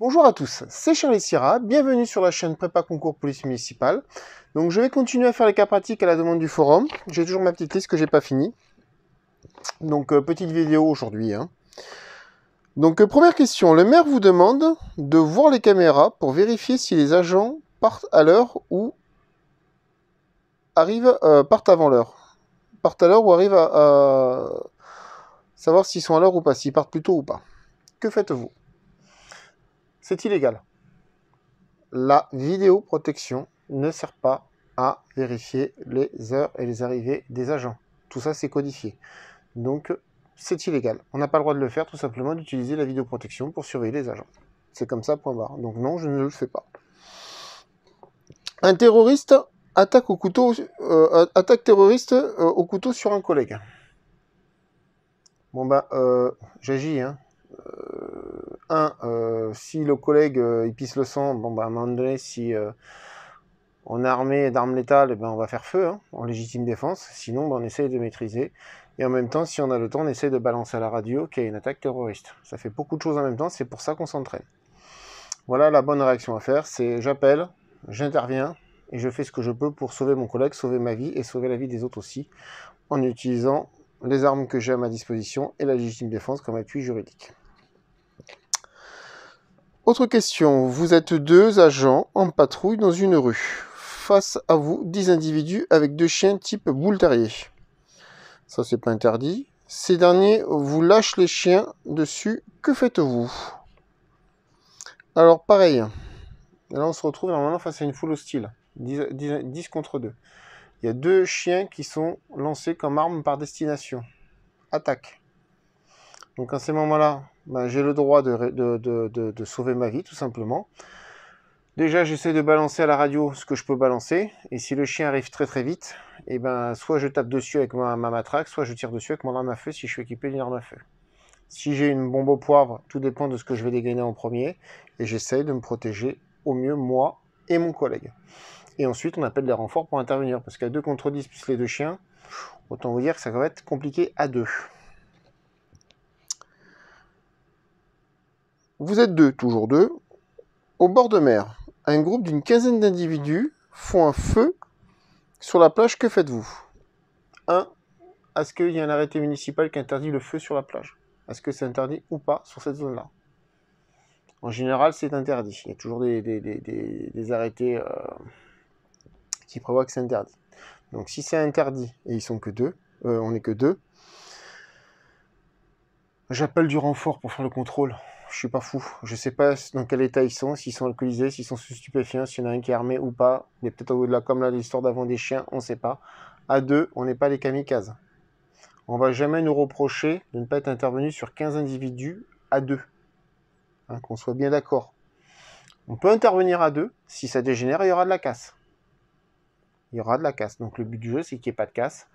Bonjour à tous, c'est Charlie Syrah, bienvenue sur la chaîne Prépa Concours Police Municipale. Donc je vais continuer à faire les cas pratiques à la demande du forum. J'ai toujours ma petite liste que j'ai pas finie. Donc petite vidéo aujourd'hui. Donc première question, le maire vous demande de voir les caméras pour vérifier si les agents partent à l'heure ou partent avant l'heure. Partent à l'heure ou arrivent à savoir s'ils sont à l'heure ou pas, s'ils partent plus tôt ou pas. Que faites-vous? C'est illégal. La vidéoprotection ne sert pas à vérifier les heures et les arrivées des agents. Tout ça, c'est codifié. Donc, c'est illégal. On n'a pas le droit de le faire, tout simplement, d'utiliser la vidéoprotection pour surveiller les agents. C'est comme ça, point barre. Donc non, je ne le fais pas. Un terroriste attaque au couteau, au couteau sur un collègue. Bon bah, j'agis, si le collègue il pisse le sang, bon bah à un moment donné, si on est armé d'armes létales, ben on va faire feu, en légitime défense. Sinon, ben on essaye de maîtriser. Et en même temps, si on a le temps, on essaye de balancer à la radio qu'il y a une attaque terroriste. Ça fait beaucoup de choses en même temps, c'est pour ça qu'on s'entraîne. Voilà la bonne réaction à faire, c'est j'appelle, j'interviens, et je fais ce que je peux pour sauver mon collègue, sauver ma vie, et sauver la vie des autres aussi, en utilisant les armes que j'ai à ma disposition et la légitime défense comme appui juridique. Autre question, vous êtes 2 agents en patrouille dans une rue. Face à vous, 10 individus avec 2 chiens type Bull Terrier. Ça, c'est pas interdit. Ces derniers vous lâchent les chiens dessus. Que faites-vous? Alors, pareil. Là, on se retrouve normalement face à une foule hostile. 10 contre 2. Il y a 2 chiens qui sont lancés comme armes par destination. Attaque. Donc, à ces moments-là, ben, j'ai le droit de sauver ma vie, tout simplement. Déjà, j'essaie de balancer à la radio ce que je peux balancer. Et si le chien arrive très très vite, et ben, soit je tape dessus avec ma matraque, soit je tire dessus avec mon arme à feu si je suis équipé d'une arme à feu. Si j'ai une bombe au poivre, tout dépend de ce que je vais dégainer en premier. Et j'essaie de me protéger au mieux, moi et mon collègue. Et ensuite, on appelle des renforts pour intervenir. Parce qu'à 2 contre 10 plus les 2 chiens, autant vous dire que ça va être compliqué à 2. Vous êtes 2, toujours 2, au bord de mer. Un groupe d'une quinzaine d'individus font un feu sur la plage. Que faites-vous? 1. Est-ce qu'il y a un arrêté municipal qui interdit le feu sur la plage? Est-ce que c'est interdit ou pas sur cette zone-là? En général, c'est interdit. Il y a toujours des arrêtés qui prévoient que c'est interdit. Donc si c'est interdit et ils sont que 2, on n'est que 2, j'appelle du renfort pour faire le contrôle. Je suis pas fou. Je sais pas dans quel état ils sont, s'ils sont alcoolisés, s'ils sont sous stupéfiants, s'il y en a un qui est armé ou pas. Il est peut-être au-delà, comme là l'histoire d'avant des chiens, on sait pas. À 2, on n'est pas les kamikazes. On va jamais nous reprocher de ne pas être intervenu sur 15 individus à 2. Qu'on soit bien d'accord. On peut intervenir à 2. Si ça dégénère, il y aura de la casse. Il y aura de la casse. Donc le but du jeu, c'est qu'il n'y ait pas de casse.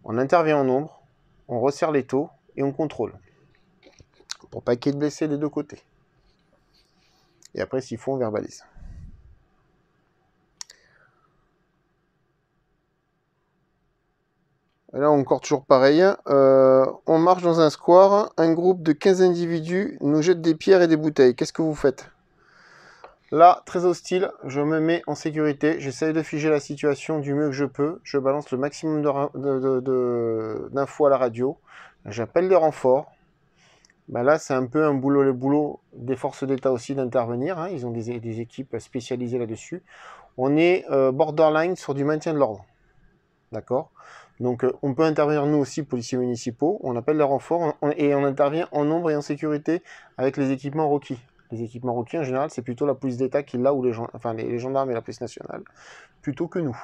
On intervient en nombre, on resserre les taux et on contrôle. Pour pas qu'il y ait de blessés des 2 côtés. Et après, s'il faut, on verbalise. Et là, encore toujours pareil. On marche dans un square. Un groupe de 15 individus nous jette des pierres et des bouteilles. Qu'est-ce que vous faites? Là, très hostile, je me mets en sécurité. J'essaye de figer la situation du mieux que je peux. Je balance le maximum d'infos à la radio. J'appelle des renforts. Ben là, c'est un peu le boulot des forces d'État aussi d'intervenir. Ils ont des équipes spécialisées là-dessus. On est borderline sur du maintien de l'ordre. D'accord? Donc, on peut intervenir nous aussi, policiers municipaux. On appelle les renforts et on intervient en nombre et en sécurité avec les équipements requis. Les équipements requis, en général, c'est plutôt la police d'État qui l'a, ou les gendarmes et la police nationale, plutôt que nous.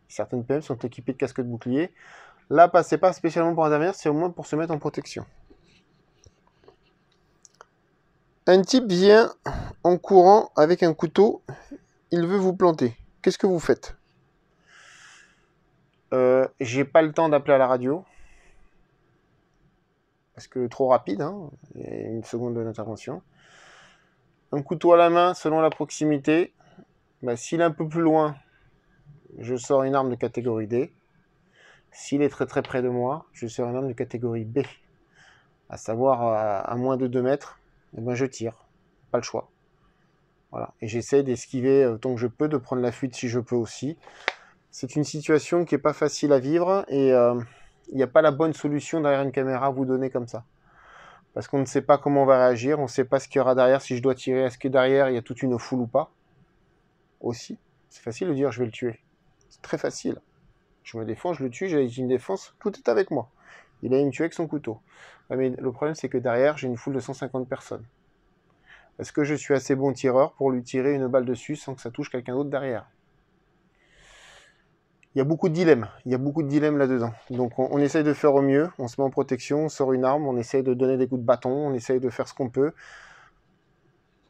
Certaines PM sont équipées de casques de bouclier. Là, c'est pas spécialement pour intervenir, c'est au moins pour se mettre en protection. Un type vient en courant avec un couteau. Il veut vous planter. Qu'est-ce que vous faites? J'ai pas le temps d'appeler à la radio. Parce que trop rapide, il y a une seconde d'intervention. Un couteau à la main, selon la proximité. S'il est un peu plus loin, je sors une arme de catégorie D. S'il est très très près de moi, je sors une arme de catégorie B. À savoir, à moins de 2 mètres, je tire. Pas le choix. Voilà. Et j'essaie d'esquiver autant que je peux, de prendre la fuite si je peux aussi. C'est une situation qui n'est pas facile à vivre et il n'y a pas la bonne solution derrière une caméra à vous donner comme ça. Parce qu'on ne sait pas comment on va réagir, on ne sait pas ce qu'il y aura derrière, si je dois tirer, est-ce que derrière il y a toute une foule ou pas. Aussi. C'est facile de dire je vais le tuer. C'est très facile. Je me défends, je le tue, j'ai une défense, tout est avec moi. Il allait me tuer avec son couteau. Ouais, mais le problème c'est que derrière j'ai une foule de 150 personnes. Est-ce que je suis assez bon tireur pour lui tirer une balle dessus sans que ça touche quelqu'un d'autre derrière? Il y a beaucoup de dilemmes là-dedans. Donc on essaye de faire au mieux, on se met en protection, on sort une arme, on essaye de donner des coups de bâton, on essaye de faire ce qu'on peut.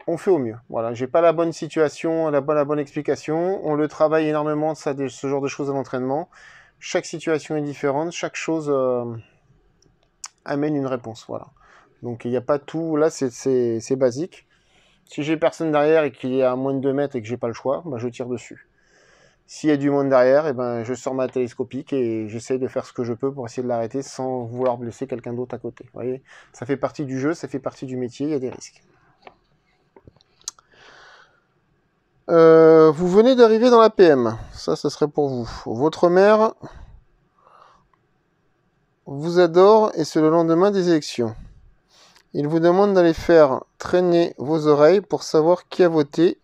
On fait au mieux. Voilà, j'ai pas la bonne situation, la bonne explication. On le travaille énormément, ça, ce genre de choses à l'entraînement. Chaque situation est différente, chaque chose amène une réponse. Voilà. Donc il n'y a pas tout. Là, c'est basique. Si j'ai personne derrière et qu'il est à moins de 2 mètres et que j'ai pas le choix, bah, je tire dessus. S'il y a du monde derrière, et ben, je sors ma télescopique et j'essaie de faire ce que je peux pour essayer de l'arrêter sans vouloir blesser quelqu'un d'autre à côté. Vous voyez, ça fait partie du jeu, ça fait partie du métier, il y a des risques. Vous venez d'arriver dans la PM. Ça serait pour vous. Votre mère vous adore et c'est le lendemain des élections. Il vous demande d'aller faire traîner vos oreilles pour savoir qui a voté,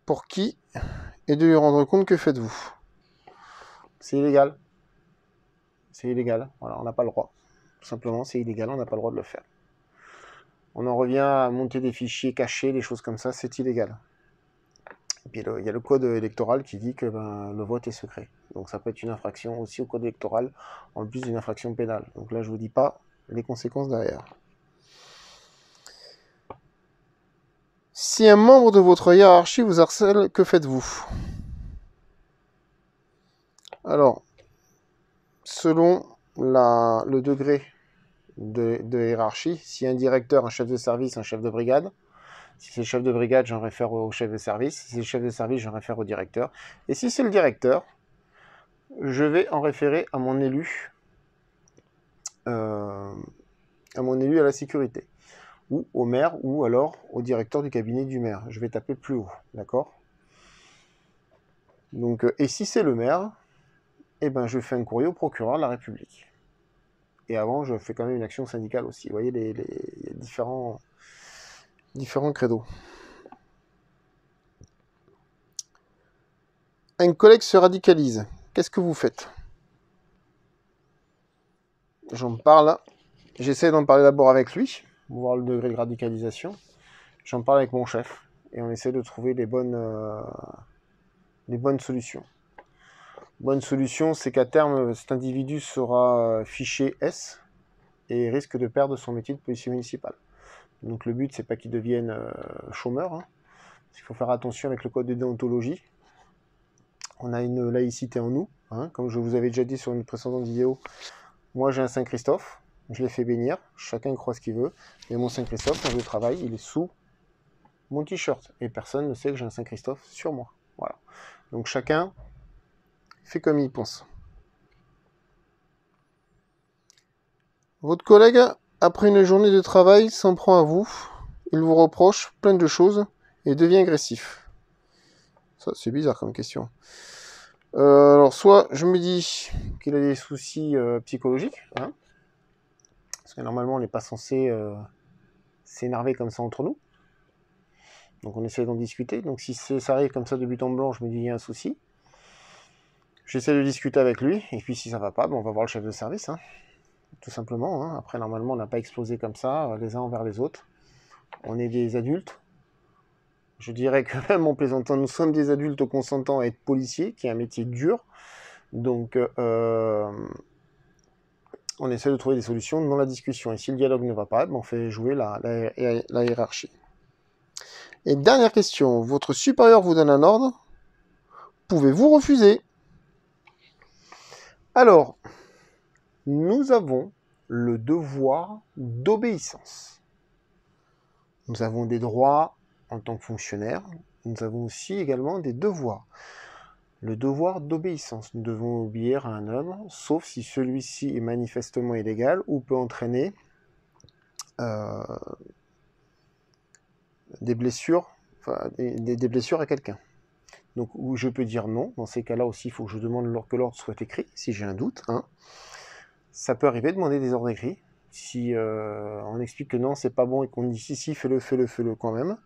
pour qui, et de lui rendre compte. Que faites-vous? C'est illégal. C'est illégal. Voilà, on n'a pas le droit. Tout simplement, c'est illégal, on n'a pas le droit de le faire. On en revient à monter des fichiers cachés, des choses comme ça, c'est illégal. Et puis il y a le code électoral qui dit que le vote est secret. Donc ça peut être une infraction aussi au code électoral, en plus d'une infraction pénale. Donc là, je ne vous dis pas les conséquences derrière. Si un membre de votre hiérarchie vous harcèle, que faites-vous? Alors, selon le degré de hiérarchie, si un directeur, un chef de service, un chef de brigade, si c'est le chef de brigade, j'en réfère au chef de service. Si c'est le chef de service, j'en réfère au directeur. Et si c'est le directeur, je vais en référer à mon élu, à la sécurité, ou au maire, ou alors au directeur du cabinet du maire. Je vais taper plus haut, d'accord? Donc, et si c'est le maire, eh ben, je fais un courrier au procureur de la République. Et avant, je fais quand même une action syndicale aussi. Vous voyez, il y a différents credos. Un collègue se radicalise. Qu'est-ce que vous faites? J'en parle. J'essaie d'en parler d'abord avec lui, pour voir le degré de radicalisation. J'en parle avec mon chef. Et on essaie de trouver les bonnes solutions. Bonne solution, c'est qu'à terme, cet individu sera fiché S et risque de perdre son métier de policier municipal. Donc le but, c'est pas qu'il devienne chômeur. Hein. Il faut faire attention avec le code de déontologie. On a une laïcité en nous. Hein. Comme je vous avais déjà dit sur une précédente vidéo, moi j'ai un Saint-Christophe, je l'ai fait bénir, chacun croit ce qu'il veut. Et mon Saint-Christophe, quand je travaille, il est sous mon t-shirt. Et personne ne sait que j'ai un Saint-Christophe sur moi. Voilà. Donc chacun fait comme il pense. Votre collègue, après une journée de travail, s'en prend à vous. Il vous reproche plein de choses et devient agressif. Ça, c'est bizarre comme question. Alors, soit je me dis qu'il a des soucis psychologiques, hein, parce que normalement, on n'est pas censé s'énerver comme ça entre nous. Donc, on essaie d'en discuter. Donc, si ça arrive comme ça de but en blanc, je me dis il y a un souci. J'essaie de discuter avec lui, et puis si ça va pas, on va voir le chef de service, hein, tout simplement. Hein. Après, normalement, on n'a pas explosé comme ça, les uns envers les autres. On est des adultes. Je dirais que même en plaisantant, nous sommes des adultes consentants à être policiers, qui est un métier dur. Donc, on essaie de trouver des solutions dans la discussion. Et si le dialogue ne va pas, on fait jouer la hiérarchie. Et dernière question, votre supérieur vous donne un ordre, pouvez-vous refuser? Alors, nous avons le devoir d'obéissance. Nous avons des droits en tant que fonctionnaire, nous avons aussi également des devoirs. Le devoir d'obéissance. Nous devons obéir à un homme, sauf si celui-ci est manifestement illégal ou peut entraîner des blessures, enfin, des blessures à quelqu'un. Donc, où je peux dire non. Dans ces cas-là aussi, il faut que je demande que l'ordre soit écrit, si j'ai un doute. Hein. Ça peut arriver de demander des ordres écrits. Si on explique que non, c'est pas bon et qu'on dit si, fais-le quand même.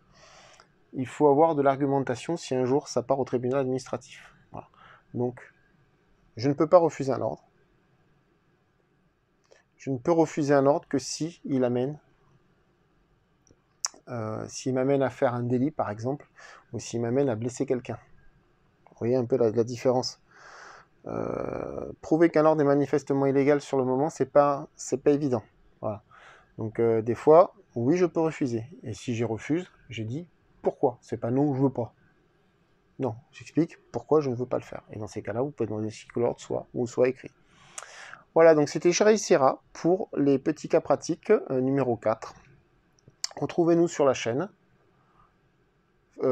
Il faut avoir de l'argumentation si un jour ça part au tribunal administratif. Voilà. Donc, je ne peux pas refuser un ordre. Je ne peux refuser un ordre que si il amène, s'il m'amène à faire un délit, par exemple, ou s'il m'amène à blesser quelqu'un. Vous voyez un peu la différence. Prouver qu'un ordre est manifestement illégal sur le moment, c'est pas évident. Voilà. Donc des fois, oui, je peux refuser. Et si je refuse, je dis pourquoi. C'est pas non, je veux pas. Non, j'explique pourquoi je ne veux pas le faire. Et dans ces cas-là, vous pouvez demander que l'ordre soit écrit. Voilà, donc c'était Sharaï Sierra pour les petits cas pratiques numéro 4. Retrouvez-nous sur la chaîne,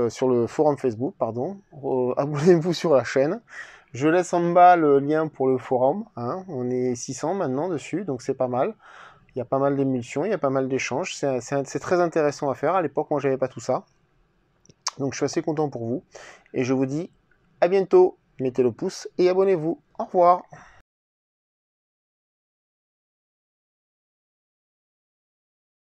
sur le forum Facebook, pardon. Abonnez-vous sur la chaîne. Je laisse en bas le lien pour le forum. Hein. On est 600 maintenant dessus, donc c'est pas mal. Il y a pas mal d'émulsions, il y a pas mal d'échanges. C'est très intéressant à faire. À l'époque, moi, j'avais pas tout ça. Donc, je suis assez content pour vous. Et je vous dis à bientôt. Mettez le pouce et abonnez-vous. Au revoir.